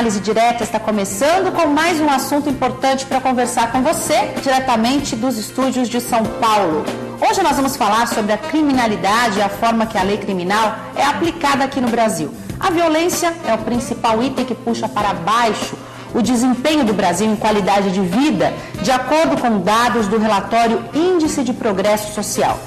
Análise Direta está começando com mais um assunto importante para conversar com você, diretamente dos estúdios de São Paulo. Hoje nós vamos falar sobre a criminalidade e a forma que a lei criminal é aplicada aqui no Brasil. A violência é o principal item que puxa para baixo o desempenho do Brasil em qualidade de vida, de acordo com dados do relatório Índice de Progresso Social.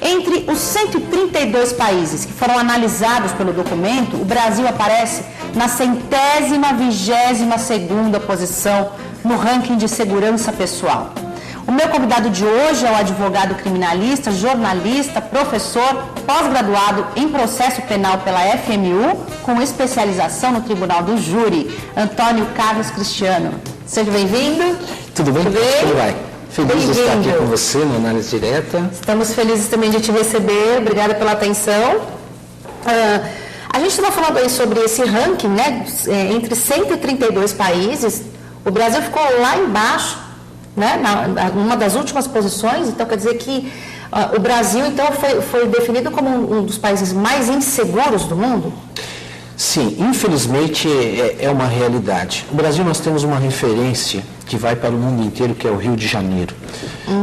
Entre os 132 países que foram analisados pelo documento, o Brasil aparece na 122ª posição no ranking de segurança pessoal. O meu convidado de hoje é o advogado criminalista, jornalista, professor, pós-graduado em processo penal pela FMU, com especialização no Tribunal do Júri, Antônio Carlos Cristiano. Seja bem-vindo. Tudo bem? Tudo bem. Feliz de estar aqui com você na Análise Direta. Estamos felizes também de te receber. Obrigada pela atenção. A gente estava falando aí sobre esse ranking, né? Entre 132 países, o Brasil ficou lá embaixo, né? Numa das últimas posições. Então, quer dizer que o Brasil então, foi definido como um dos países mais inseguros do mundo? Sim, infelizmente é uma realidade. No Brasil nós temos uma referência que vai para o mundo inteiro, que é o Rio de Janeiro.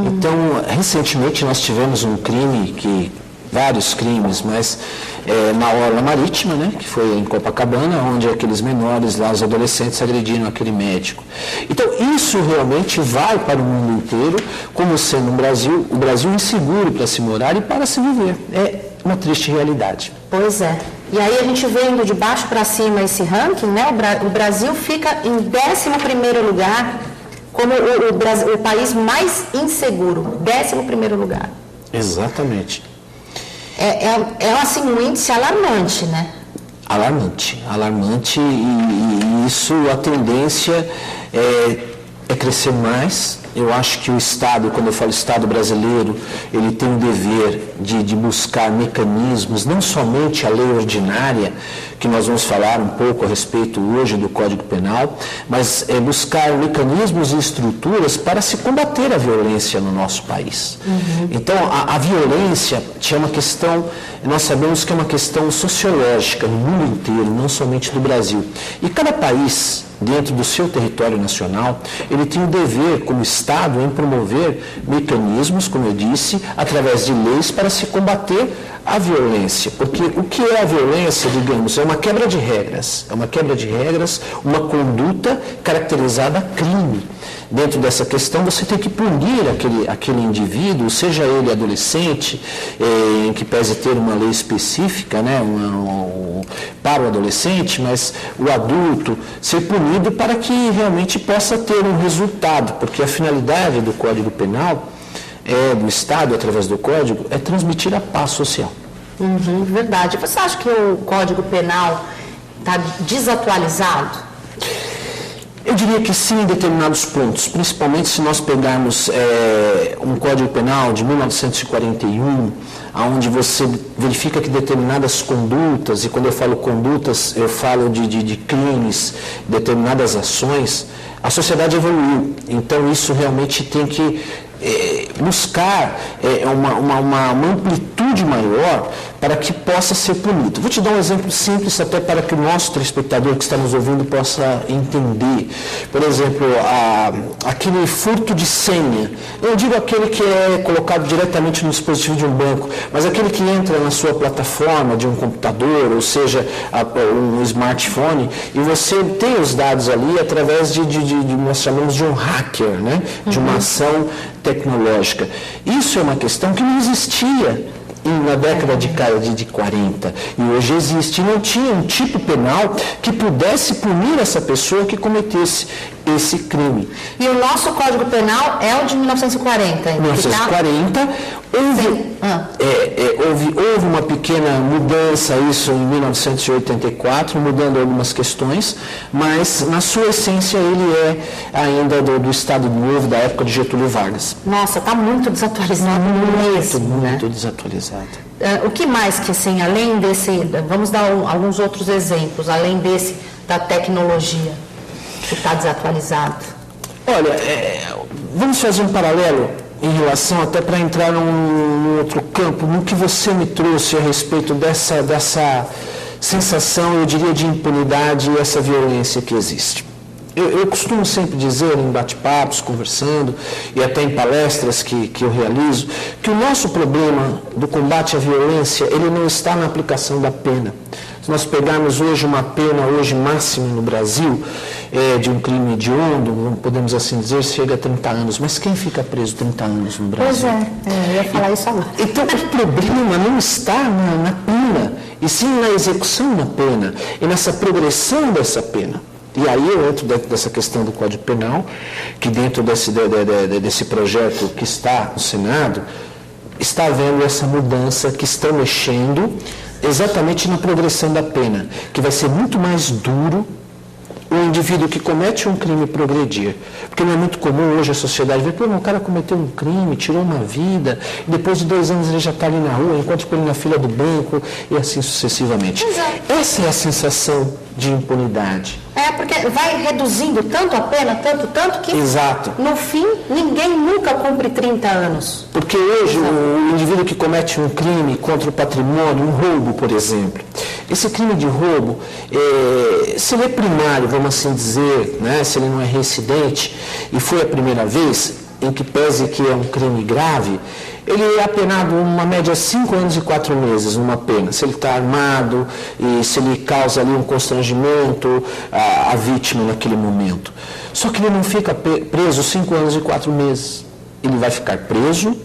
Então, recentemente nós tivemos um crime, vários crimes, mas na orla marítima, né, que foi em Copacabana, onde aqueles menores lá, os adolescentes, agrediram aquele médico. Então, isso realmente vai para o mundo inteiro, como sendo o Brasil inseguro para se morar e para se viver. É uma triste realidade. Pois é. E aí a gente vê indo de baixo para cima esse ranking, né? O Brasil fica em 11º lugar como o país mais inseguro. 11º lugar. Exatamente. É assim, um índice alarmante, né? Alarmante e isso, a tendência é crescer mais. Eu acho que o Estado, quando eu falo Estado brasileiro, ele tem o dever de buscar mecanismos, não somente a lei ordinária, que nós vamos falar um pouco a respeito hoje do Código Penal, mas buscar mecanismos e estruturas para se combater a violência no nosso país. Então, a violência é uma questão, nós sabemos que é uma questão sociológica no mundo inteiro, não somente do Brasil. E cada país, dentro do seu território nacional, ele tem o dever, como Estado, em promover mecanismos, como eu disse, através de leis para se combater a violência. Porque o que é a violência, digamos, é uma quebra de regras. Uma conduta caracterizada crime. Dentro dessa questão, você tem que punir aquele indivíduo, seja ele adolescente, em que pese ter uma lei específica, né, para o adolescente, mas o adulto ser punido para que realmente possa ter um resultado, porque a finalidade do Código Penal, do Estado, através do Código, é transmitir a paz social. Verdade. Você acha que o Código Penal está desatualizado? Eu diria que sim, em determinados pontos, principalmente se nós pegarmos um Código Penal de 1941, onde você verifica que determinadas condutas, e quando eu falo condutas, eu falo de crimes, determinadas ações, a sociedade evoluiu. Então, isso realmente tem que buscar uma amplitude maior para que possa ser punido. Vou te dar um exemplo simples até para que o nosso telespectador que está nos ouvindo possa entender. Por exemplo, aquele furto de senha. Eu digo aquele que é colocado diretamente no dispositivo de um banco, mas aquele que entra na sua plataforma de um computador, ou seja, um smartphone, e você tem os dados ali através nós chamamos de um hacker, né? De uma ação tecnológica. Isso é uma questão que não existia na década de 40, e hoje existe. Não tinha um tipo penal que pudesse punir essa pessoa que cometesse esse crime. E o nosso Código Penal é o de 1940. 1940, houve uma pequena mudança, isso em 1984, mudando algumas questões, mas na sua essência ele é ainda do Estado Novo, da época de Getúlio Vargas. Nossa, está muito desatualizado mesmo. Muito desatualizado. O que mais que, assim, além desse, vamos dar alguns outros exemplos, além desse da tecnologia que está desatualizado? Olha, vamos fazer um paralelo em relação, até para entrar num outro campo, no que você me trouxe a respeito dessa sensação, eu diria, de impunidade e essa violência que existe. Eu costumo sempre dizer em bate-papos, conversando, e até em palestras que eu realizo, que o nosso problema do combate à violência, ele não está na aplicação da pena. Se nós pegarmos hoje uma pena máxima no Brasil, de um crime hediondo, podemos assim dizer, chega a 30 anos. Mas quem fica preso 30 anos no Brasil? Pois eu ia falar isso agora. Então, o problema não está na pena, e sim na execução da pena, e nessa progressão dessa pena. E aí eu entro dentro dessa questão do Código Penal, que dentro desse projeto que está no Senado, está havendo essa mudança que está mexendo exatamente na progressão da pena, que vai ser muito mais duro o indivíduo que comete um crime progredir. Porque não é muito comum hoje a sociedade ver, o cara cometeu um crime, tirou uma vida, e depois de 2 anos ele já está ali na rua, encontra com ele na fila do banco, e assim sucessivamente. Exato. Essa é a sensação de impunidade. Porque vai reduzindo tanto a pena, tanto que, Exato. No fim, ninguém nunca cumpre 30 anos. Porque hoje o indivíduo que comete um crime contra o patrimônio, um roubo, por exemplo, esse crime de roubo, se ele é primário, vamos assim dizer, né, se ele não é reincidente, e foi a primeira vez, em que pese que é um crime grave, ele é apenado uma média de 5 anos e 4 meses numa pena. Se ele está armado e se ele causa ali um constrangimento à vítima naquele momento. Só que ele não fica preso 5 anos e 4 meses. Ele vai ficar preso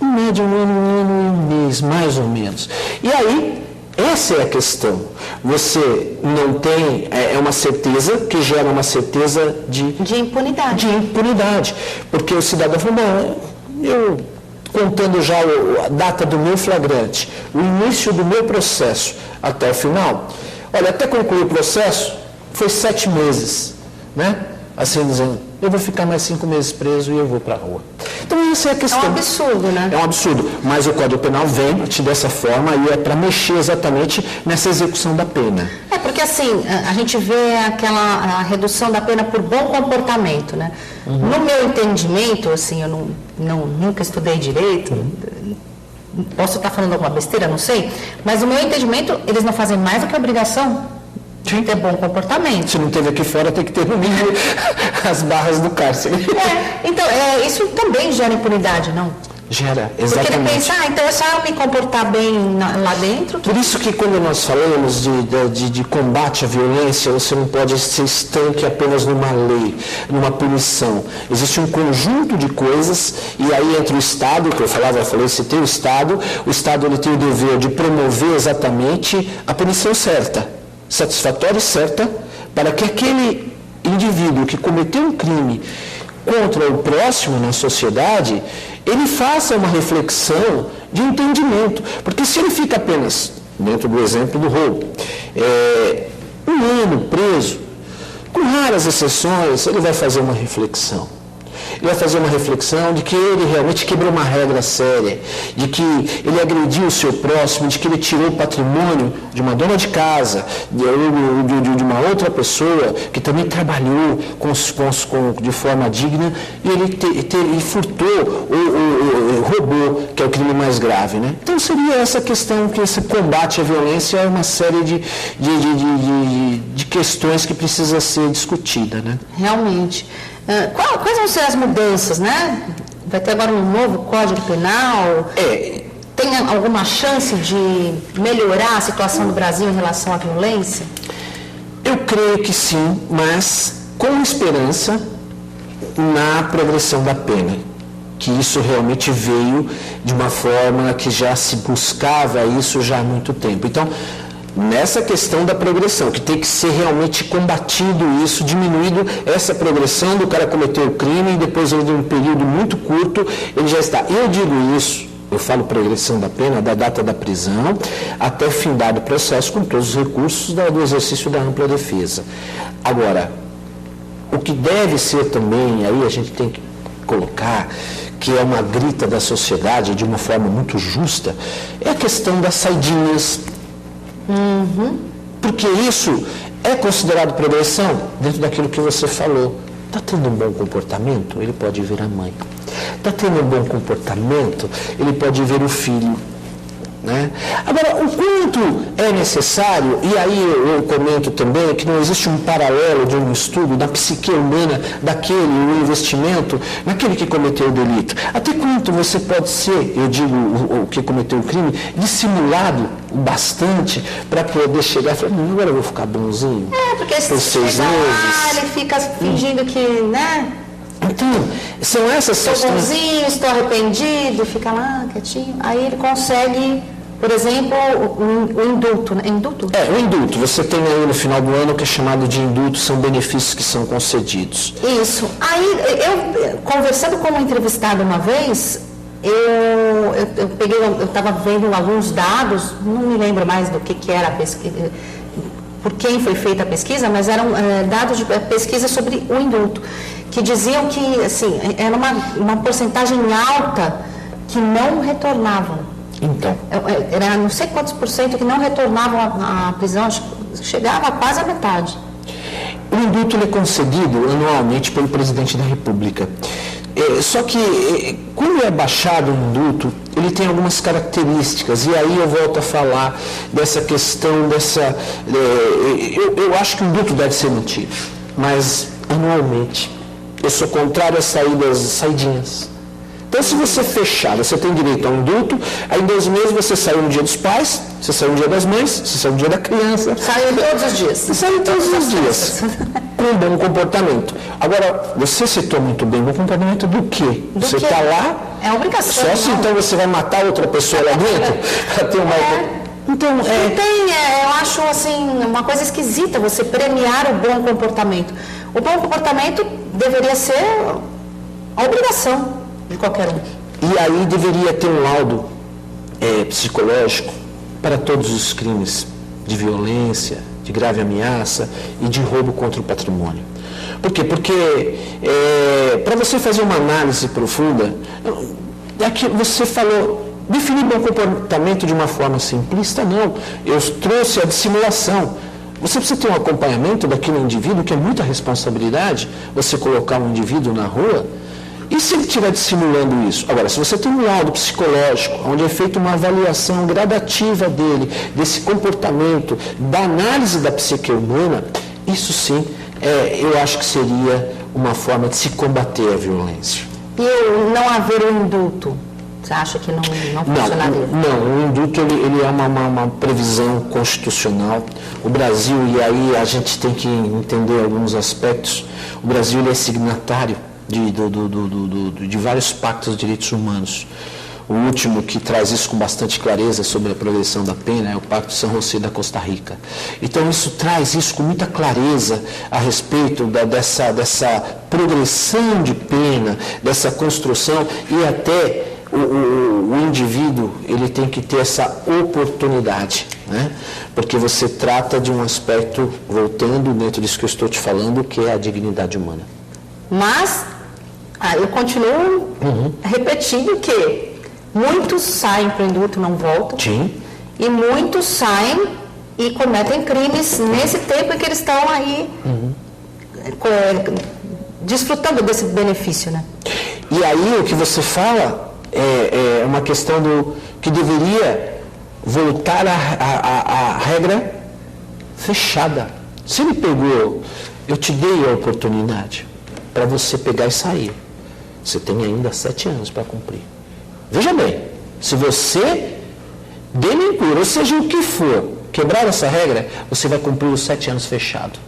em média 1 ano e 1 mês, mais ou menos. E aí, essa é a questão. Você não tem, é uma certeza que gera uma certeza de impunidade. De impunidade. Porque o cidadão fala, bom, eu contando já a data do meu flagrante, o início do meu processo até o final, olha, até concluir o processo, foi 7 meses, né? Assim dizendo, eu vou ficar mais 5 meses preso e eu vou para a rua. Então essa é a questão. É um absurdo, né? É um absurdo, mas o Código Penal vem dessa forma e é para mexer exatamente nessa execução da pena. Porque assim, a gente vê a redução da pena por bom comportamento, né? Uhum. No meu entendimento, assim, eu nunca estudei direito, posso estar falando alguma besteira, não sei, mas no meu entendimento, eles não fazem mais do que a obrigação de ter bom comportamento. Se não teve aqui fora, tem que ter no mínimo as barras do cárcere. Então, isso também gera impunidade, não? Gera, exatamente. Porque ele pensa, então é só eu me comportar bem lá dentro. Por isso que quando nós falamos de combate à violência, você não pode ser estanque apenas numa lei, numa punição. Existe um conjunto de coisas, e aí entra o Estado, que eu falei, citei o Estado ele tem o dever de promover exatamente a punição certa, satisfatória e certa, para que aquele indivíduo que cometeu um crime contra o próximo na sociedade, ele faça uma reflexão de entendimento. Porque se ele fica apenas, dentro do exemplo do roubo, 1 ano preso, com raras exceções, ele vai fazer uma reflexão. Ele vai fazer uma reflexão de que ele realmente quebrou uma regra séria, de que ele agrediu o seu próximo, de que ele tirou o patrimônio de uma dona de casa, de uma outra pessoa que também trabalhou de forma digna, e ele furtou ou roubou, que é o crime mais grave, né? Então seria essa questão, que esse combate à violência é uma série de questões que precisa ser discutida, né? Realmente. Quais vão ser as mudanças, né? Vai ter agora um novo Código Penal? Tem alguma chance de melhorar a situação do Brasil em relação à violência? Eu creio que sim, mas com esperança na progressão da pena. Que isso realmente veio de uma forma que já se buscava isso já há muito tempo. Então, nessa questão da progressão, que tem que ser realmente combatido isso, diminuído essa progressão do cara cometer o crime e depois de um período muito curto, ele já está. Eu digo isso, eu falo progressão da pena, da data da prisão, até findado o processo com todos os recursos do exercício da ampla defesa. Agora, o que deve ser também, aí a gente tem que colocar, que é uma grita da sociedade de uma forma muito justa, é a questão das saidinhas. Porque isso é considerado progressão dentro daquilo que você falou. Está tendo um bom comportamento? Ele pode ver a mãe. Está tendo um bom comportamento? Ele pode ver o filho. né? Agora, o quanto é necessário, e aí eu comento também que não existe um paralelo de um estudo da psique humana o investimento naquele que cometeu o delito. Até quanto você pode ser, eu digo o que cometeu o crime, dissimulado bastante para poder chegar e falar, não, agora eu vou ficar bonzinho. Porque se chega lá, ele fica fingindo que, né? Então, são essas questões. Estou bonzinho, estou arrependido, fica lá quietinho. Aí ele consegue, por exemplo, o indulto, né? Indulto? O indulto. Você tem aí no final do ano o que é chamado de indulto, são benefícios que são concedidos. Isso. Aí, eu conversando com uma entrevistada uma vez, eu estava vendo alguns dados, não me lembro mais do que era a pesquisa, por quem foi feita a pesquisa, mas eram dados de pesquisa sobre o indulto, que diziam que, assim, era uma porcentagem alta que não retornavam. Então. Era não sei quantos por cento que não retornavam à prisão, chegava quase a metade. O indulto é concedido anualmente pelo presidente da República. Só que, quando é baixado o indulto, ele tem algumas características, e aí eu volto a falar dessa questão, eu acho que o indulto deve ser mantido, mas anualmente. Eu sou contrário às saidinhas. Então, se você fechar, você tem direito a um indulto, aí em 2 meses você saiu no dia dos pais, você saiu no dia das mães, você saiu no dia da criança. Saiu todos os dias. Você saiu todos os dias. Com um bom comportamento. Agora, você citou muito bem, bom comportamento do quê? Você está lá... É obrigação. Só se então você vai matar outra pessoa lá dentro? Para ter uma... Então, eu acho assim, uma coisa esquisita você premiar o bom comportamento. O bom comportamento deveria ser a obrigação de qualquer um. E aí deveria ter um laudo psicológico para todos os crimes de violência, de grave ameaça e de roubo contra o patrimônio. Por quê? Porque para você fazer uma análise profunda, que você falou, definir bom comportamento de uma forma simplista, não. Eu trouxe a dissimulação. Você precisa ter um acompanhamento daquele indivíduo, que é muita responsabilidade, você colocar um indivíduo na rua, e se ele estiver dissimulando isso? Agora, se você tem um laudo psicológico, onde é feita uma avaliação gradativa dele, desse comportamento, da análise da psique humana, isso sim, eu acho que seria uma forma de se combater a violência. E não haver um indulto? Você acha que não funcionaria? Não, o indulto ele é uma previsão constitucional. O Brasil, e aí a gente tem que entender alguns aspectos, o Brasil ele é signatário de vários pactos de direitos humanos. O último que traz isso com bastante clareza sobre a progressão da pena é o Pacto de São José da Costa Rica. Então isso traz isso com muita clareza a respeito dessa progressão de pena, dessa construção, e até o indivíduo ele tem que ter essa oportunidade, né? Porque você trata de um aspecto, voltando dentro disso que eu estou te falando, que é a dignidade humana. Mas eu continuo repetindo que muitos saem para o indulto e não voltam. Sim. E muitos saem e cometem crimes nesse tempo em que eles estão aí desfrutando desse benefício, né? E aí o que você fala é uma questão que deveria voltar à regra fechada. Se ele pegou, eu te dei a oportunidade para você pegar e sair. Você tem ainda 7 anos para cumprir. Veja bem, se você delinquir, ou seja, o que for, quebrar essa regra, você vai cumprir os 7 anos fechado.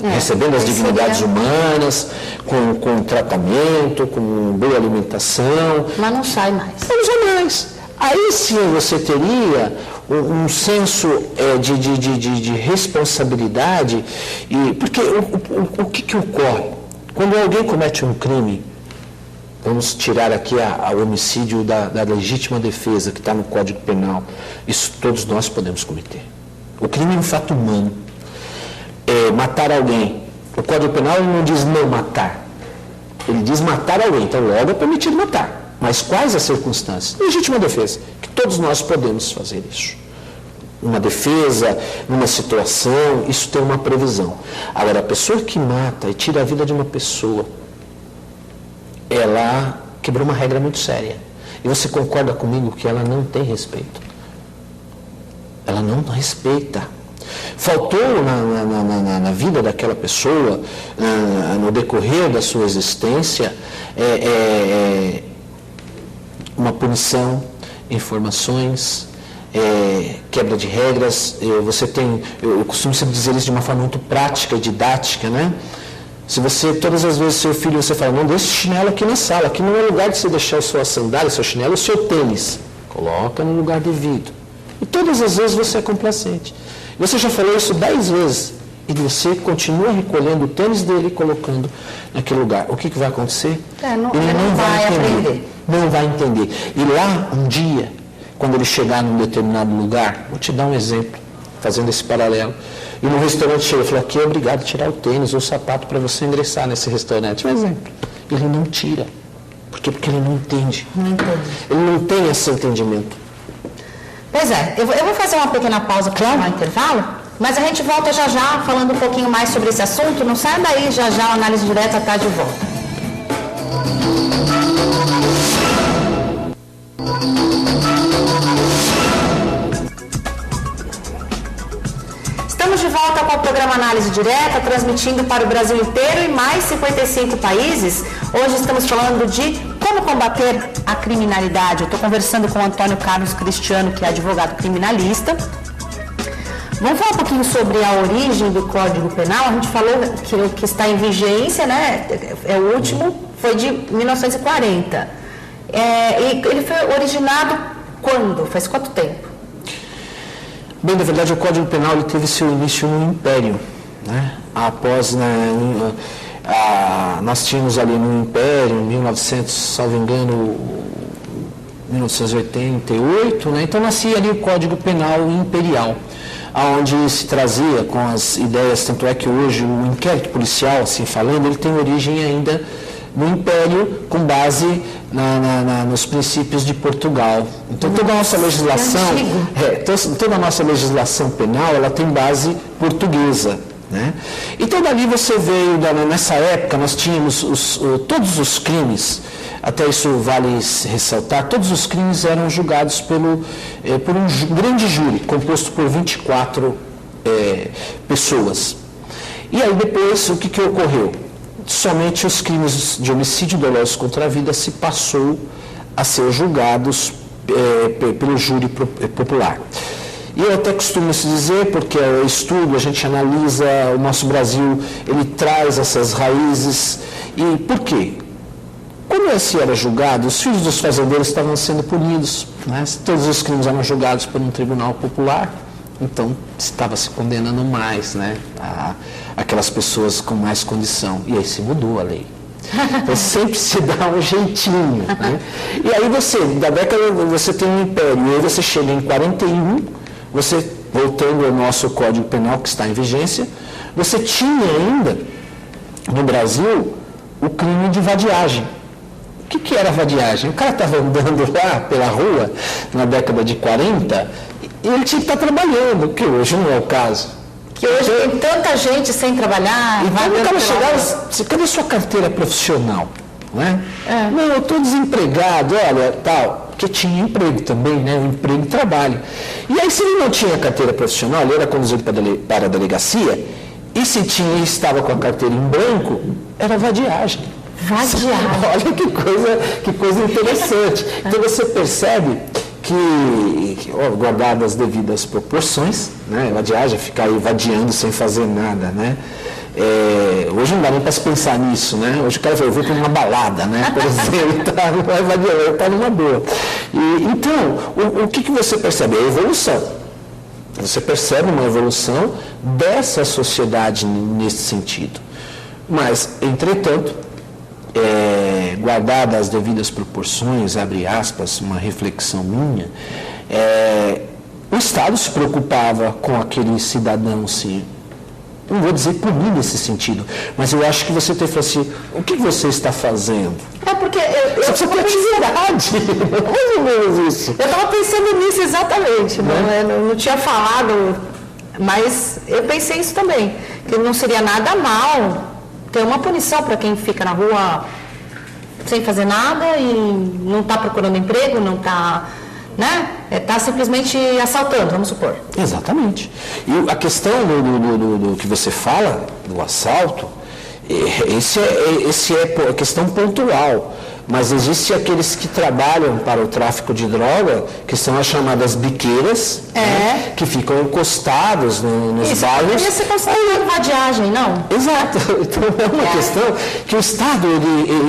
Recebendo as dignidades humanas, com tratamento, com boa alimentação. Mas não sai mais. Não sai mais. Aí sim você teria um senso de responsabilidade, porque o que ocorre? Quando alguém comete um crime, vamos tirar aqui o homicídio da legítima defesa que está no Código Penal, isso todos nós podemos cometer. O crime é um fato humano. Matar alguém, o Código Penal não diz não matar, ele diz matar alguém, então logo é permitido matar. Mas quais as circunstâncias? Legítima defesa, que todos nós podemos fazer isso. Uma defesa, numa situação, isso tem uma previsão. Agora, a pessoa que mata e tira a vida de uma pessoa, ela quebrou uma regra muito séria. E você concorda comigo que ela não tem respeito? Ela não respeita. Faltou na vida daquela pessoa, no decorrer da sua existência, uma punição, informações, quebra de regras. Eu costumo sempre dizer isso de uma forma muito prática e didática, né? Se você, todas as vezes, seu filho, você fala, não deixe o chinelo aqui na sala, aqui não é lugar de você deixar a sua sandália, o seu chinelo, o seu tênis. Coloca no lugar devido. E todas as vezes você é complacente. Você já falou isso 10 vezes e você continua recolhendo o tênis dele e colocando naquele lugar. O que vai acontecer? Ele não vai aprender. Não vai entender. E lá, um dia, quando ele chegar num determinado lugar, vou te dar um exemplo, fazendo esse paralelo. E no restaurante chega e fala, aqui é obrigado a tirar o tênis ou o sapato para você ingressar nesse restaurante. Um exemplo. Ele não tira. Por quê? Porque ele não entende. Não entende. Ele não tem esse entendimento. Pois é, eu vou fazer uma pequena pausa para chamar o intervalo, mas a gente volta já falando um pouquinho mais sobre esse assunto. Não sai daí, já a Análise Direta está de volta. Estamos de volta com o programa Análise Direta, transmitindo para o Brasil inteiro e mais 55 países. Hoje estamos falando de como combater a criminalidade. Eu estou conversando com o Antônio Carlos Cristiano, que é advogado criminalista. Vamos falar um pouquinho sobre a origem do Código Penal. A gente falou que o que está em vigência, né, é o último, foi de 1940. E ele foi originado quando? Faz quanto tempo? Bem, na verdade, o Código Penal ele teve seu início no Império, né? Após, nós tínhamos ali no Império, em 1900, salvo engano, 1988, né? Então nascia ali o Código Penal Imperial, onde se trazia com as ideias, tanto é que hoje o inquérito policial, assim falando, ele tem origem ainda no Império, com base nos princípios de Portugal. Então toda a nossa legislação, toda a nossa legislação penal, ela tem base portuguesa, né? Então dali você veio, nessa época nós tínhamos todos os crimes, até isso vale ressaltar, todos os crimes eram julgados por um grande júri, composto por 24 pessoas. E aí depois, o que ocorreu? Somente os crimes de homicídio doloso contra a vida se passou a ser julgados pelo júri popular. E eu até costumo se dizer, porque o estudo, a gente analisa, o nosso Brasil, ele traz essas raízes. E por quê? Quando esse era julgado, os filhos dos fazendeiros estavam sendo punidos, né? Todos os crimes eram julgados por um tribunal popular, então estava se condenando mais, né? Aquelas pessoas com mais condição. E aí se mudou a lei. Então sempre se dá um jeitinho, né? E aí da década, você tem um império, e aí você chega em 41, você, voltando ao nosso Código Penal que está em vigência, você tinha ainda, no Brasil, o crime de vadiagem. O que era vadiagem? O cara estava andando lá pela rua, na década de 40, e ele tinha que estar trabalhando, que hoje não é o caso. Que hoje tem tanta gente sem trabalhar. Então o cara chegava, cadê sua carteira profissional? Né? Não, eu estou desempregado, olha, tal. Porque tinha emprego também, né? Um emprego e trabalho. E aí, se ele não tinha carteira profissional, ele era conduzido para a delegacia, e se estava com a carteira em branco, era vadiagem. Vadiagem. Olha que coisa interessante. Então você percebe que, guardadas as devidas proporções, né? Vadiagem é ficar aí vadiando sem fazer nada, né? Hoje não dá nem para se pensar nisso, né? Hoje o cara vai ver para uma balada, né? Por exemplo, está numa boa. Então, o que você percebe? É a evolução. Você percebe uma evolução dessa sociedade nesse sentido. Mas, entretanto, guardadas as devidas proporções, abre aspas, uma reflexão minha, o Estado se preocupava com aquele cidadão, sim. Não vou dizer punir nesse sentido, mas eu acho que você tem que falar assim, o que você está fazendo? Porque você tem atividade, mais ou menos isso. Eu estava pensando nisso exatamente, não tinha falado, mas eu pensei isso também, que não seria nada mal ter uma punição para quem fica na rua sem fazer nada e não está procurando emprego, não está, né? Está simplesmente assaltando, vamos supor. Exatamente. E a questão do que você fala, do assalto, esse é a questão pontual. Mas existem aqueles que trabalham para o tráfico de droga, que são as chamadas biqueiras, né, que ficam encostados nos bairros. Isso poderia ser considerado vadiagem, não? Exato. Então é uma questão que o Estado,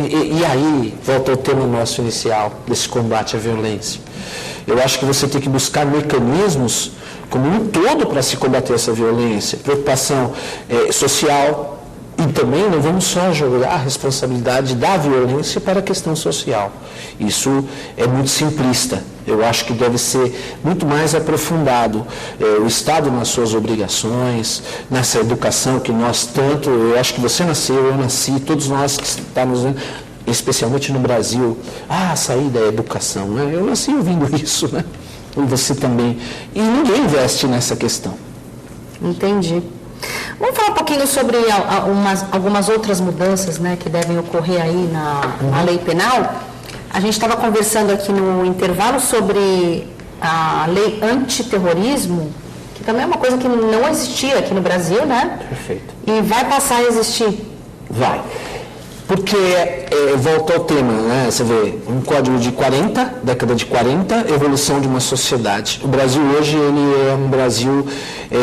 e aí volta ao tema nosso inicial, desse combate à violência. Eu acho que você tem que buscar mecanismos como um todo para se combater essa violência, preocupação social. E também não vamos só jogar a responsabilidade da violência para a questão social. Isso é muito simplista. Eu acho que deve ser muito mais aprofundado. O Estado nas suas obrigações, nessa educação que nós tanto, eu acho que você nasceu, eu nasci, todos nós que estamos vendo, especialmente no Brasil, a saída é educação, né? Eu nasci ouvindo isso, né? E você também. E ninguém investe nessa questão. Entendi. Vamos falar um pouquinho sobre algumas outras mudanças, né, que devem ocorrer aí na lei penal. A gente estava conversando aqui no intervalo sobre a lei antiterrorismo, que também é uma coisa que não existia aqui no Brasil, né? Perfeito. E vai passar a existir. Vai. Porque, volta ao tema, né? Você vê, um código de 40, década de 40, evolução de uma sociedade. O Brasil hoje, ele é um Brasil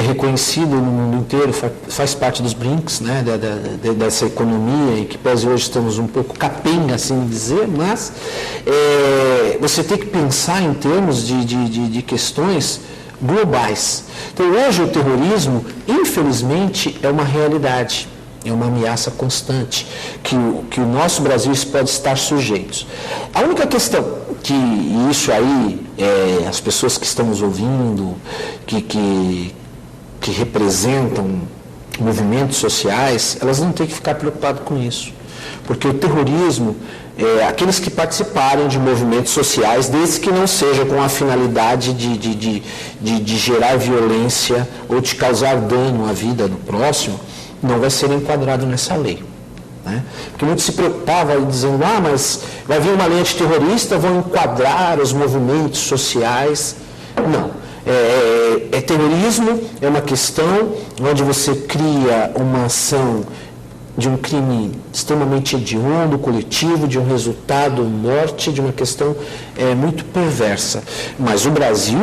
reconhecido no mundo inteiro, faz parte dos BRICS, né? Dessa economia, e que pese hoje estamos um pouco capenga, assim dizer, mas você tem que pensar em termos de questões globais. Então, hoje o terrorismo, infelizmente, é uma realidade. É uma ameaça constante que o nosso Brasil pode estar sujeito. A única questão que isso aí, as pessoas que estão nos ouvindo, que representam movimentos sociais, elas não têm que ficar preocupadas com isso. Porque o terrorismo, aqueles que participarem de movimentos sociais, desde que não seja com a finalidade de gerar violência ou de causar dano à vida do próximo, não vai ser enquadrado nessa lei. Né? Porque muito se preocupava dizendo, mas vai vir uma lei antiterrorista, vão enquadrar os movimentos sociais. Não. Terrorismo é uma questão onde você cria uma ação de um crime extremamente hediondo, coletivo, de um resultado, morte, de uma questão muito perversa. Mas o Brasil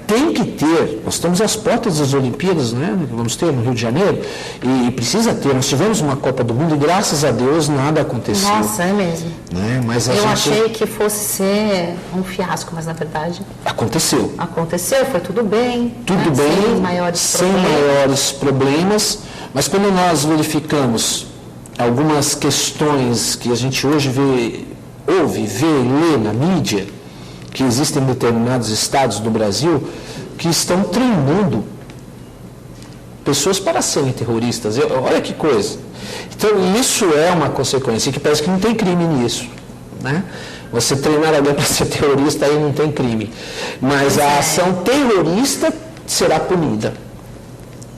tem que ter, nós estamos às portas das Olimpíadas, né? Vamos ter no Rio de Janeiro, e precisa ter. Nós tivemos uma Copa do Mundo e graças a Deus nada aconteceu. Nossa, é mesmo. Né? Mas eu achei que fosse ser um fiasco, mas na verdade... Aconteceu. Aconteceu, foi tudo bem. Tudo bem, sem maiores problemas. Mas quando nós verificamos algumas questões que a gente hoje ouve, vê, lê na mídia, que existem determinados estados do Brasil que estão treinando pessoas para serem terroristas. Olha que coisa. Então, isso é uma consequência, que parece que não tem crime nisso. Né? Você treinar alguém para ser terrorista, aí não tem crime. Mas a ação terrorista será punida.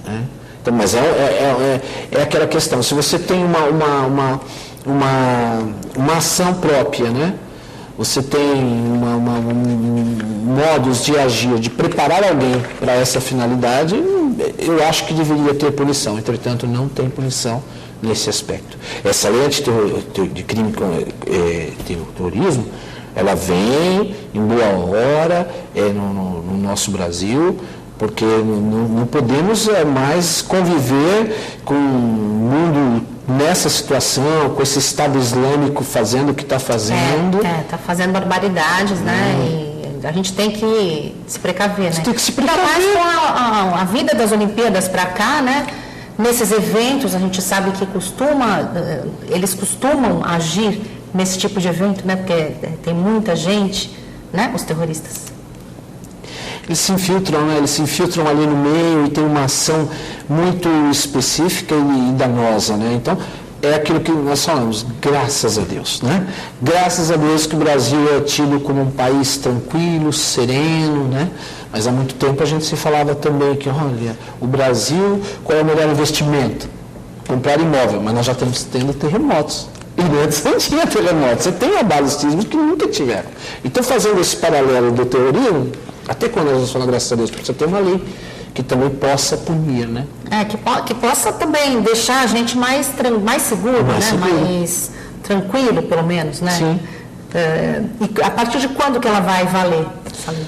Né? Então, mas é aquela questão, se você tem uma ação própria, né? Você tem modos de agir, de preparar alguém para essa finalidade, eu acho que deveria ter punição, entretanto não tem punição nesse aspecto. Essa lei de crime terrorismo, ela vem em boa hora no nosso Brasil, porque não podemos mais conviver com o mundo nessa situação, com esse Estado Islâmico fazendo o que está fazendo. Está fazendo barbaridades, né? E a gente tem que se precaver, né? Tem que se precaver. Ainda mais com a vida das Olimpíadas para cá, né? Nesses eventos, a gente sabe que eles costumam agir nesse tipo de evento, né? Porque tem muita gente, né? Os terroristas. Eles se infiltram, né? Eles se infiltram ali no meio e tem uma ação muito específica e danosa, né? Então, é aquilo que nós falamos, graças a Deus, né? Graças a Deus que o Brasil é tido como um país tranquilo, sereno, né? Mas há muito tempo a gente se falava também que, olha, o Brasil, qual é o melhor investimento? Comprar imóvel, mas nós já estamos tendo terremotos. E antes não tinha terremoto. Você tem abalos sísmicos que nunca tiveram. Então, fazendo esse paralelo do teoria, até quando nós vamos falar, graças a Deus, precisa ter uma lei que também possa punir, né? Que possa também deixar a gente mais seguro, né? Seguro. Mais tranquilo, pelo menos, né? Sim. E a partir de quando que ela vai valer essa lei?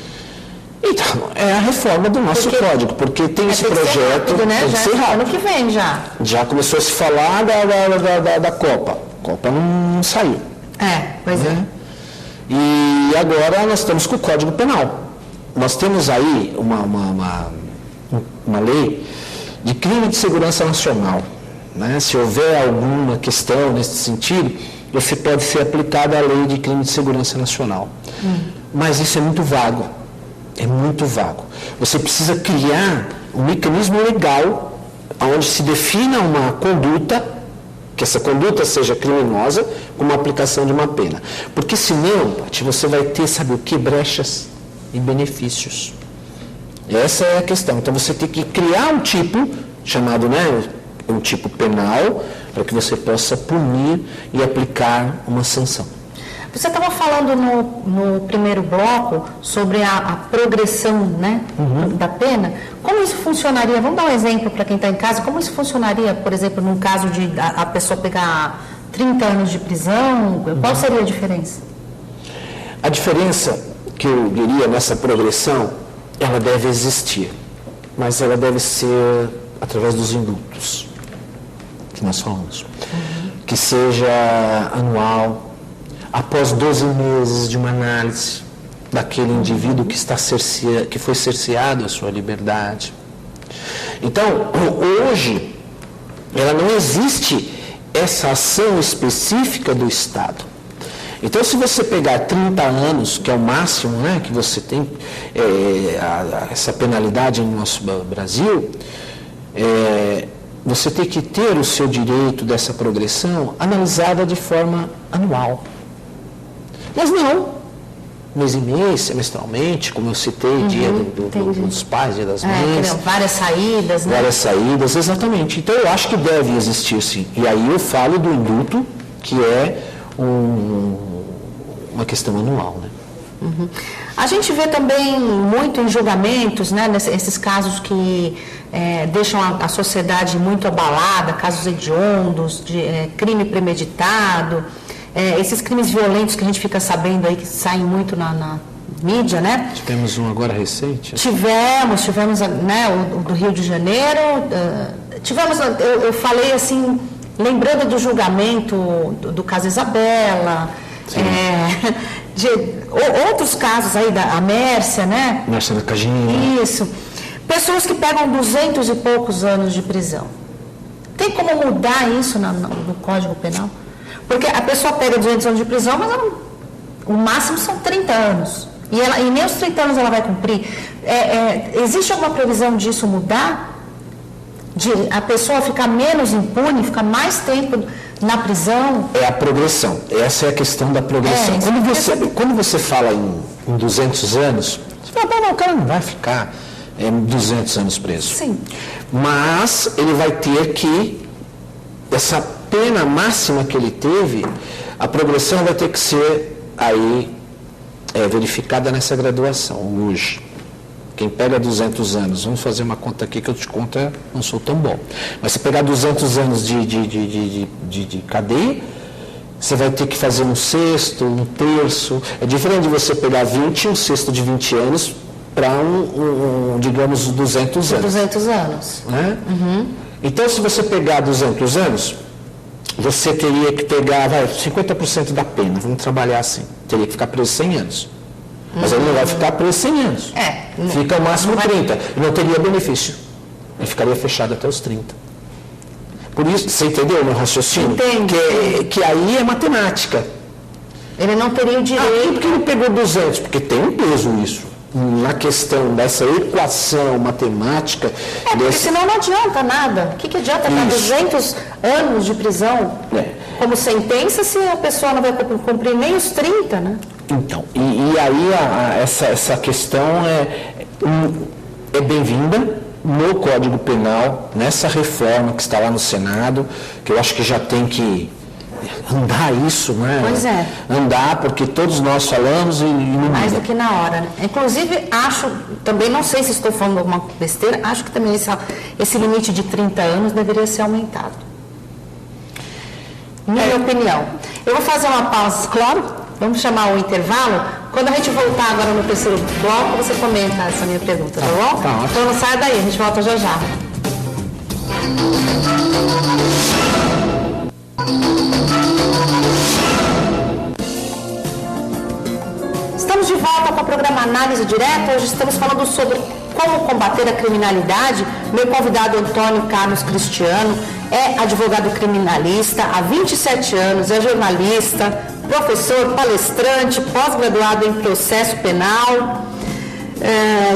Então, é a reforma do nosso código, porque tem esse projeto... Rápido, né? Tem que Já ser rápido. ano que vem, já. Já começou a se falar da Copa. A Copa não saiu. Pois é. E agora nós estamos com o Código Penal. Nós temos aí uma lei de crime de segurança nacional. Né? Se houver alguma questão nesse sentido, você pode ser aplicada a lei de crime de segurança nacional. Mas isso é muito vago. É muito vago. Você precisa criar um mecanismo legal onde se defina uma conduta, que essa conduta seja criminosa, com uma aplicação de uma pena. Porque senão, Paty, você vai ter, sabe o que? Brechas e benefícios. Essa é a questão. Então você tem que criar um tipo, chamado, né, um tipo penal, para que você possa punir e aplicar uma sanção. Você estava falando no primeiro bloco sobre a progressão, né, da pena. Como isso funcionaria? Vamos dar um exemplo para quem está em casa. Como isso funcionaria, por exemplo, num caso de a pessoa pegar 30 anos de prisão? Qual seria a diferença? A diferença que eu diria nessa progressão, ela deve existir, mas ela deve ser através dos indultos que nós falamos. Que seja anual, após 12 meses de uma análise daquele indivíduo que foi cerceado a sua liberdade. Então, hoje, ela não existe essa ação específica do Estado. Então, se você pegar 30 anos, que é o máximo, né, que você tem essa penalidade no nosso Brasil, você tem que ter o seu direito dessa progressão analisada de forma anual. Mas não, mês em mês, semestralmente, como eu citei, dia dos pais, dia das mães. Várias saídas, né? Várias saídas, exatamente. Então, eu acho que deve existir, sim. E aí eu falo do indulto, que é uma questão anual, né? A gente vê também muito em julgamentos, né, esses casos que deixam a sociedade muito abalada, casos hediondos, de crime premeditado, esses crimes violentos que a gente fica sabendo aí, que saem muito na mídia, né? Tivemos um agora recente. Tivemos né, o do Rio de Janeiro, eu falei assim, lembrando do julgamento do caso Isabela, de outros casos aí, da Mércia, né? Mércia da Caginha. Isso. Pessoas que pegam 200 e poucos anos de prisão. Tem como mudar isso no Código Penal? Porque a pessoa pega 200 anos de prisão, mas o máximo são 30 anos. E nem os 30 anos ela vai cumprir. Existe alguma previsão disso mudar? De a pessoa ficar menos impune, ficar mais tempo na prisão? É a progressão. Essa é a questão da progressão. Quando você fala em 200 anos, você fala, não, o cara não vai ficar 200 anos preso. Sim. Mas ele vai ter que, essa pena máxima que ele teve, a progressão vai ter que ser aí verificada nessa graduação, hoje. Quem pega 200 anos, vamos fazer uma conta aqui que eu te conto, não sou tão bom. Mas se pegar 200 anos de cadeia, você vai ter que fazer um sexto, um terço. É diferente de você pegar 20, um sexto de 20 anos, para digamos, 200 anos. 200 anos. Né? Então, se você pegar 200 anos, você teria que pegar 50% da pena, vamos trabalhar assim. Teria que ficar preso 100 anos. Mas ele não vai ficar preso 100 anos. Fica ao máximo 30. E não teria benefício. Ele ficaria fechado até os 30. Por isso, você entendeu o meu raciocínio? Entendi. Que aí é matemática. Ele não teria o direito. Por que ele pegou 200? Porque tem um peso isso. Na questão dessa equação matemática... Porque senão não adianta nada. O que adianta dar 200 anos de prisão como sentença se a pessoa não vai cumprir nem os 30, né? Então, e aí essa questão é bem-vinda no Código Penal, nessa reforma que está lá no Senado, que eu acho que já tem que andar isso, né? Pois é. Andar, porque todos nós falamos e não Mais muda. do que na hora, né? Inclusive, acho, também não sei se estou falando alguma besteira, acho que também esse limite de 30 anos deveria ser aumentado. Minha opinião. Eu vou fazer uma pausa, claro, vamos chamar o intervalo. Quando a gente voltar agora no terceiro bloco, você comenta essa minha pergunta, tá bom? Tá ótimo. Então não saia daí, a gente volta já já. Estamos de volta com o programa Análise Direta. Hoje estamos falando sobre como combater a criminalidade. Meu convidado Antônio Carlos Cristiano é advogado criminalista há 27 anos, é jornalista, professor, palestrante, pós-graduado em processo penal.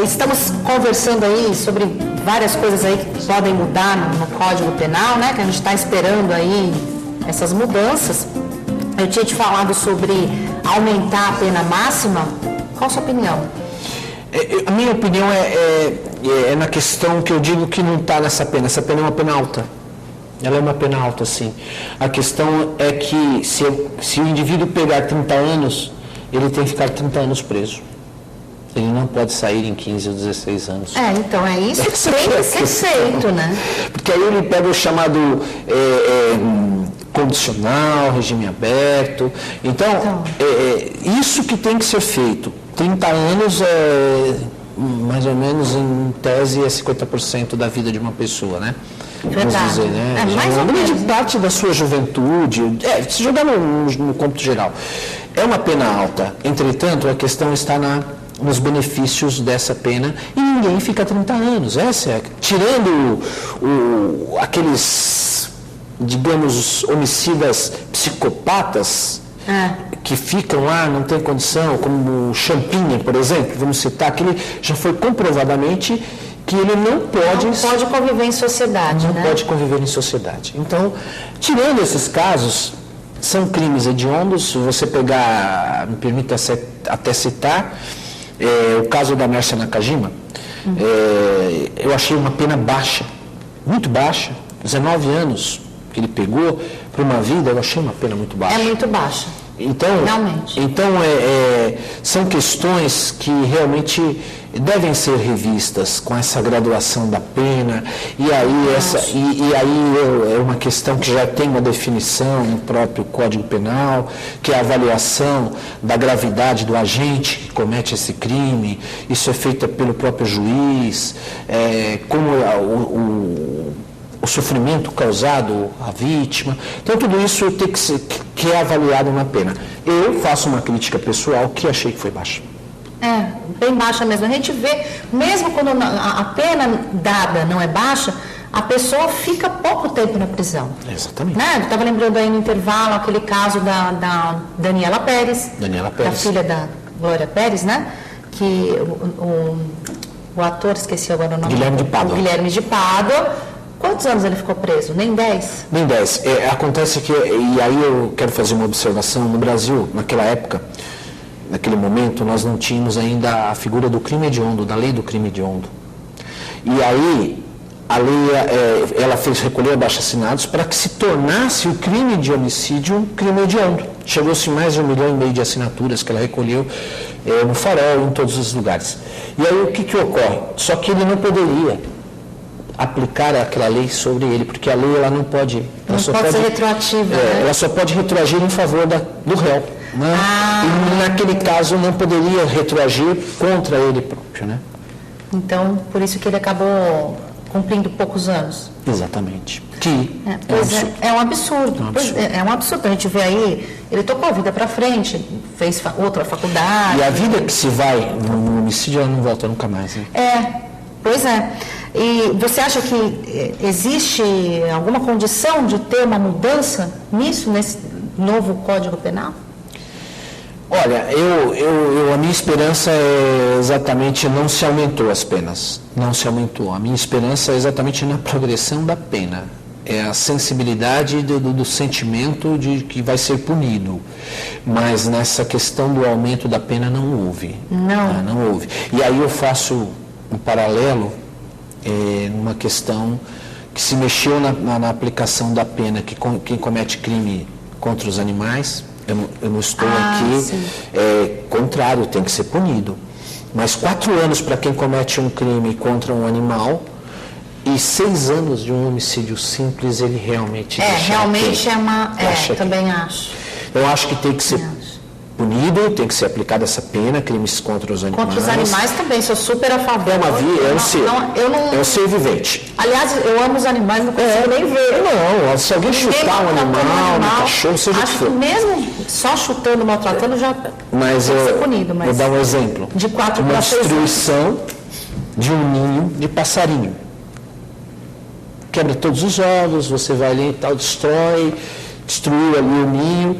Estamos conversando aí sobre várias coisas aí que podem mudar no Código Penal, né? Que a gente está esperando aí essas mudanças. Eu tinha te falado sobre aumentar a pena máxima. Qual a sua opinião? A minha opinião é na questão que eu digo que não está nessa pena. Essa pena é uma pena alta. Ela é uma pena alta, sim. A questão é que se o indivíduo pegar 30 anos, ele tem que ficar 30 anos preso. Ele não pode sair em 15 ou 16 anos. Então é isso que tem que ser feito, né? Porque aí ele pega o chamado condicional, regime aberto. Então, isso que tem que ser feito. 30 anos mais ou menos, em tese, é 50% da vida de uma pessoa, né? Verdade. Vamos dizer, né? Mais ou Uma grande menos. parte da sua juventude, se jogar no cômputo geral, é uma pena alta. Entretanto, a questão está nos benefícios dessa pena e ninguém fica 30 anos. Tirando aqueles, digamos, homicidas psicopatas, que ficam lá, não tem condição, como o Champinha, por exemplo, vamos citar, que ele já foi comprovadamente que ele não pode conviver em sociedade, não né? pode conviver em sociedade. Então, tirando esses casos, são crimes hediondos. Se você pegar, me permita até citar, o caso da Mércia Nakajima, eu achei uma pena baixa, muito baixa, 19 anos que ele pegou para uma vida, eu achei uma pena muito baixa. É muito baixa. Então, realmente. São questões que realmente devem ser revistas com essa graduação da pena, e aí é uma questão que já tem uma definição no próprio Código Penal, que é a avaliação da gravidade do agente que comete esse crime. Isso é feito pelo próprio juiz, como o sofrimento causado à vítima. Então, tudo isso tem que é avaliado na pena. Eu faço uma crítica pessoal que achei que foi baixa. Bem baixa mesmo. A gente vê, mesmo quando a pena dada não é baixa, a pessoa fica pouco tempo na prisão. Exatamente. Né? Eu estava lembrando aí no intervalo aquele caso da Daniela Pérez, da filha da Glória Pérez, né? Que o ator, esqueci agora o nome. Guilherme de Pádua. Quantos anos ele ficou preso? Nem 10? Nem 10. Acontece que, e aí eu quero fazer uma observação, no Brasil, naquela época, naquele momento, nós não tínhamos ainda a figura do crime hediondo, da lei do crime hediondo. E aí, a lei, ela fez recolher abaixo-assinados para que se tornasse o crime de homicídio um crime hediondo. Chegou-se mais de 1,5 milhão de assinaturas que ela recolheu no Farol, em todos os lugares. E aí, o que ocorre? Só que ele não poderia aplicar aquela lei sobre ele, porque a lei ela não pode... Não pode ser retroativa, né? Ela só pode retroagir em favor do réu. Né? E naquele caso não poderia retroagir contra ele próprio, né? Então, por isso que ele acabou cumprindo poucos anos. Exatamente. É um absurdo. É um absurdo. A gente vê aí, ele tocou a vida para frente, fez outra faculdade. E a vida que se vai no homicídio, ela não volta nunca mais, né? Pois é. E você acha que existe alguma condição de ter uma mudança nisso, nesse novo Código Penal? Olha, a minha esperança é exatamente, não se aumentou as penas, não se aumentou. A minha esperança é exatamente na progressão da pena, é a sensibilidade do sentimento de que vai ser punido, mas nessa questão do aumento da pena não houve. Não houve. E aí eu faço um paralelo numa questão que se mexeu na aplicação da pena, que quem comete crime contra os animais. Eu não estou aqui, contrário, tem que ser punido. Mas 4 anos para quem comete um crime contra um animal e 6 anos de um homicídio simples, ele realmente também acho. Eu acho que tem que ser punido, tem que ser aplicada essa pena, crimes contra os animais. Contra os animais também, sou super a favor. É um ser vivente. Aliás, eu amo os animais, não consigo nem ver. Não, se alguém chutar um animal, um cachorro, seja o que for. Acho que mesmo só chutando, maltratando, já tem que ser punido. Vou dar um exemplo. De 4 uma para 6 destruição de um ninho de passarinho. Quebra todos os ovos, você vai ali e tal, destruiu ali o ninho.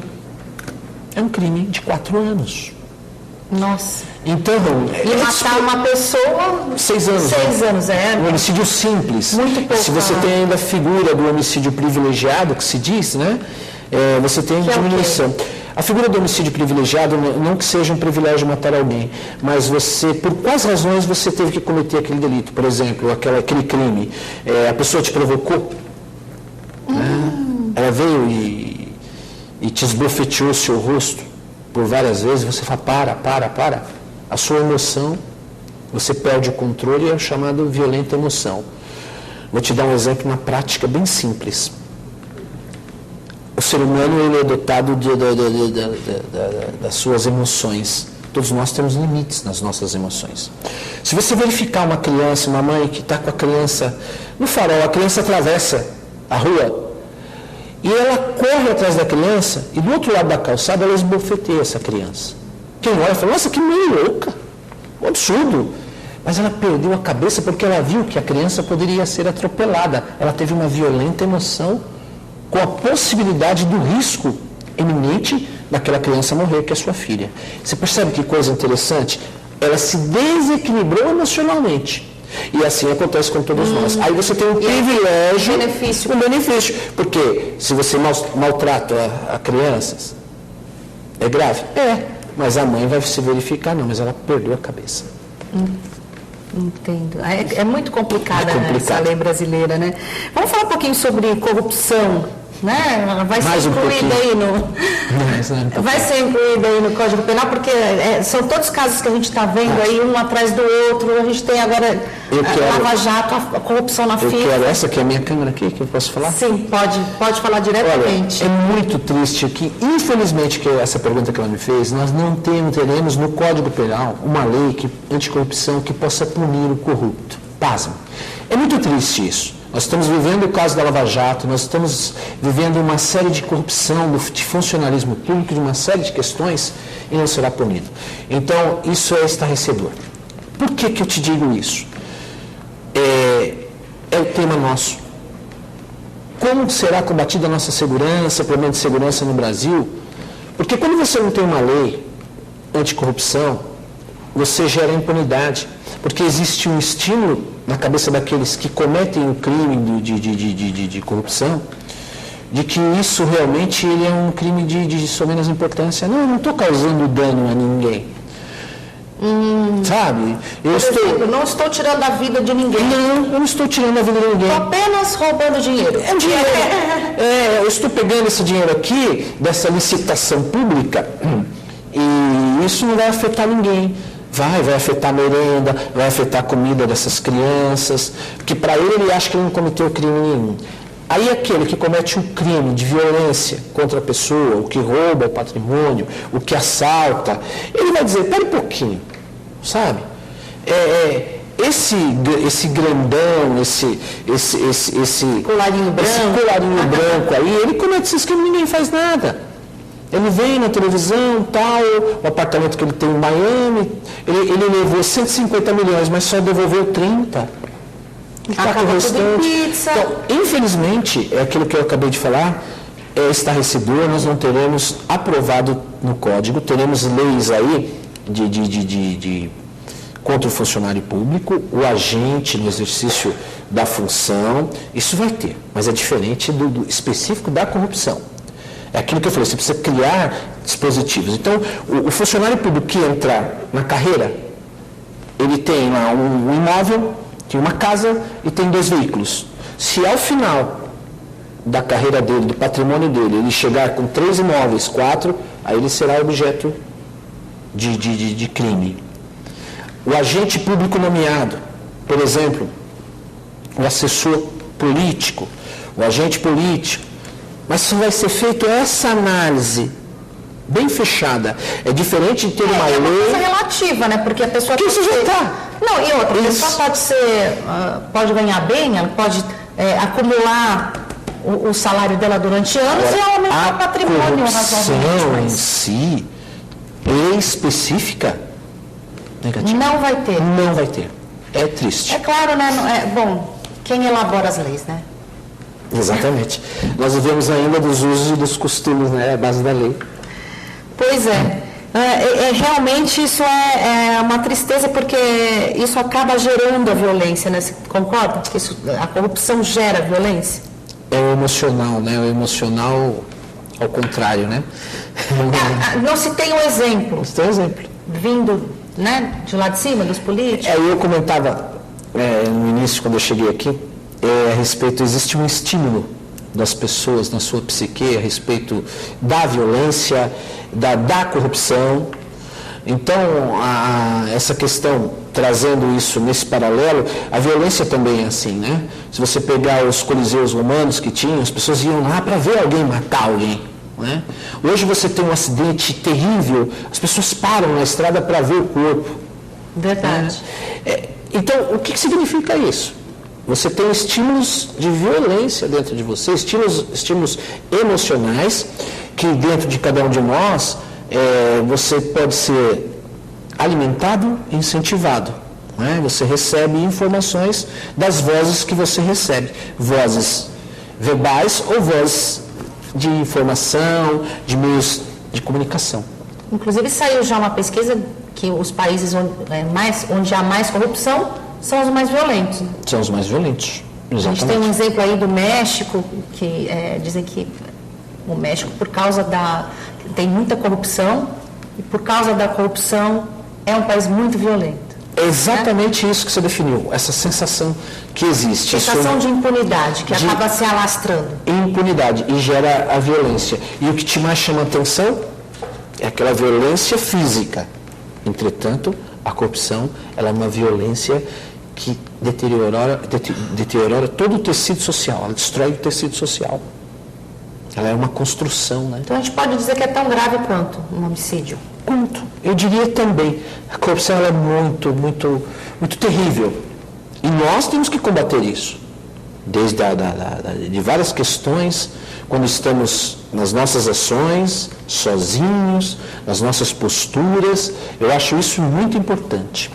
É um crime de 4 anos. Nossa. Então, e matar uma pessoa... 6 anos. 6 anos, Um homicídio simples. Muito pouco. Se você tem ainda a figura do homicídio privilegiado, que se diz, né? Você tem diminuição. A figura do homicídio privilegiado, não que seja um privilégio matar alguém, mas você, por quais razões você teve que cometer aquele delito? Por exemplo, aquele crime. A pessoa te provocou. Né? Ela veio e te esbofeteou o seu rosto por várias vezes, você fala, para. A sua emoção, você perde o controle, é o chamado violenta emoção. Vou te dar um exemplo, uma prática bem simples. O ser humano ele é dotado das suas emoções. Todos nós temos limites nas nossas emoções. Se você verificar uma criança, uma mãe que está com a criança no farol, a criança atravessa a rua, e ela corre atrás da criança, e do outro lado da calçada ela esbofeteia essa criança. Quem olha fala, nossa, que meio louca, um absurdo. Mas ela perdeu a cabeça porque ela viu que a criança poderia ser atropelada. Ela teve uma violenta emoção com a possibilidade do risco iminente daquela criança morrer, que é sua filha. Você percebe que coisa interessante? Ela se desequilibrou emocionalmente. E assim acontece com todos nós. Aí você tem um privilégio, um benefício. Porque se você maltrata a crianças, é grave? Mas a mãe vai se verificar, não, mas ela perdeu a cabeça. Entendo. É muito complicada essa lei brasileira, né? Vamos falar um pouquinho sobre corrupção. Né? Vai ser incluída aí no Código Penal, porque são todos os casos que a gente está vendo aí, um atrás do outro. A gente tem agora Lava Jato, a corrupção na FIFA. Eu quero essa aqui, a minha câmera aqui, que eu posso falar? Sim, pode falar diretamente. Olha, é muito triste que, infelizmente, que essa pergunta que ela me fez, nós não teremos no Código Penal uma lei anticorrupção que possa punir o corrupto. Pasme. É muito triste isso. Nós estamos vivendo o caso da Lava Jato, nós estamos vivendo uma série de corrupção, de funcionalismo público, de uma série de questões, e não será punido. Então, isso é estarrecedor. Por que eu te digo isso? É o tema nosso. Como será combatida a nossa segurança, o problema de segurança no Brasil? Porque quando você não tem uma lei anticorrupção, você gera impunidade. Porque existe um estímulo na cabeça daqueles que cometem o crime de corrupção, de que isso realmente ele é um crime de sua menos importância. Não, eu não estou causando dano a ninguém. Sabe? Eu não estou tirando a vida de ninguém. Não, eu não estou tirando a vida de ninguém. Estou apenas roubando dinheiro. É dinheiro. Eu estou pegando esse dinheiro aqui, dessa licitação pública, e isso não vai afetar ninguém. Vai afetar a merenda, vai afetar a comida dessas crianças, porque para ele acha que ele não cometeu crime nenhum. Aí aquele que comete um crime de violência contra a pessoa, o que rouba o patrimônio, o que assalta, ele vai dizer, pera um pouquinho, sabe? Esse grandão, esse colarinho branco aí, ele comete esses crimes e ninguém faz nada. Ele vem na televisão, tal, o apartamento que ele tem em Miami, ele levou 150 milhões, mas só devolveu 30. Acabou tudo em pizza. Então, infelizmente, é aquilo que eu acabei de falar, é estarrecedor, nós não teremos aprovado no Código, teremos leis aí contra o funcionário público, o agente no exercício da função, isso vai ter, mas é diferente do específico da corrupção. É aquilo que eu falei, você precisa criar dispositivos. Então, o funcionário público que entrar na carreira, ele tem lá um imóvel, tem uma casa e tem 2 veículos. Se ao final da carreira dele, do patrimônio dele, ele chegar com 3 imóveis, 4, aí ele será objeto de crime. O agente público nomeado, por exemplo, o assessor político, o agente político, mas só vai ser feita essa análise bem fechada. É diferente de ter uma lei... É uma coisa relativa, né? Porque a pessoa... Que isso já está. Não, e outra, a pessoa pode ser... pode ganhar bem, ela pode acumular o salário dela durante anos e aumentar o patrimônio razoavelmente. A corrupção em si, lei específica, negativa. Não vai ter. Não vai ter. É triste. É claro, né? Bom, quem elabora as leis, né? Exatamente. Nós vivemos ainda dos usos e dos costumes, né? A base da lei. Pois é. Realmente isso é uma tristeza, porque isso acaba gerando a violência, né? Você concorda? A corrupção gera violência? É o emocional, né? O emocional ao contrário, né? Não se tem um exemplo. Se tem um exemplo. Vindo, né, de lá de cima, dos políticos. Eu comentava no início, quando eu cheguei aqui, a respeito, existe um estímulo das pessoas na sua psique a respeito da violência, da corrupção. Então, essa questão, trazendo isso nesse paralelo, a violência também é assim, né? Se você pegar os coliseus romanos que tinham, as pessoas iam lá para ver alguém matar alguém, né? Hoje você tem um acidente terrível, as pessoas param na estrada para ver o corpo. Verdade. Então, o que significa isso? Você tem estímulos de violência dentro de você, estímulos emocionais, que dentro de cada um de nós, você pode ser alimentado e incentivado. Né? Você recebe informações das vozes que você recebe, vozes verbais ou vozes de informação, de meios de comunicação. Inclusive saiu já uma pesquisa que os países onde há mais corrupção são os mais violentos. São os mais violentos, exatamente. A gente tem um exemplo aí do México, que dizem que o México, por causa tem muita corrupção, e por causa da corrupção é um país muito violento. É exatamente isso que você definiu, essa sensação que existe. Sensação de impunidade, que acaba se alastrando. Impunidade, e gera a violência. E o que mais chama atenção é aquela violência física. Entretanto, a corrupção, ela é uma violência que deteriora todo o tecido social, ela destrói o tecido social. Ela é uma construção, né? Então a gente pode dizer que é tão grave quanto um homicídio? Quanto? Eu diria também. A corrupção ela é muito, muito, muito terrível. E nós temos que combater isso. Desde de várias questões, quando estamos nas nossas ações, sozinhos, nas nossas posturas. Eu acho isso muito importante.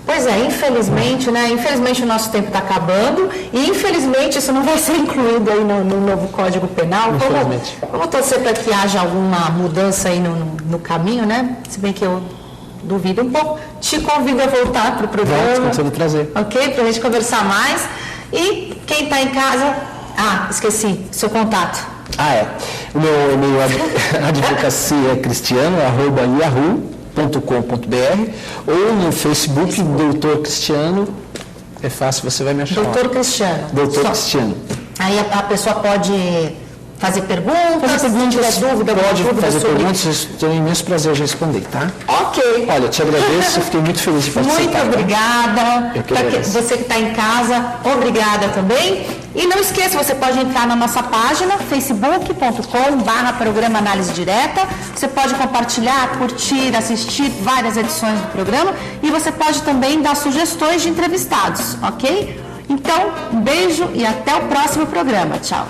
Pois é, infelizmente, né? Infelizmente o nosso tempo está acabando e infelizmente isso não vai ser incluído aí no novo Código Penal. Vamos torcer para que haja alguma mudança aí no caminho, né? Se bem que eu duvido um pouco. Te convido a voltar para o programa. Volto, com todo prazer. Ok? Para a gente conversar mais. E quem está em casa... esqueci, seu contato. O meu e-mail é advocacia.cristiano@yahoo.com.br ou no Facebook, Doutor Cristiano. É fácil, você vai me achar. Doutor Cristiano. Doutor Cristiano. Aí a pessoa pode fazer perguntas, se tiver dúvida, pode fazer perguntas, tenho imenso prazer de responder, tá? Ok. Olha, te agradeço, fiquei muito feliz de participar. Muito obrigada. Eu que agradeço. Você que está em casa, obrigada também. E não esqueça, você pode entrar na nossa página, facebook.com/programa Análise Direta. Você pode compartilhar, curtir, assistir várias edições do programa e você pode também dar sugestões de entrevistados, ok? Então, um beijo e até o próximo programa. Tchau.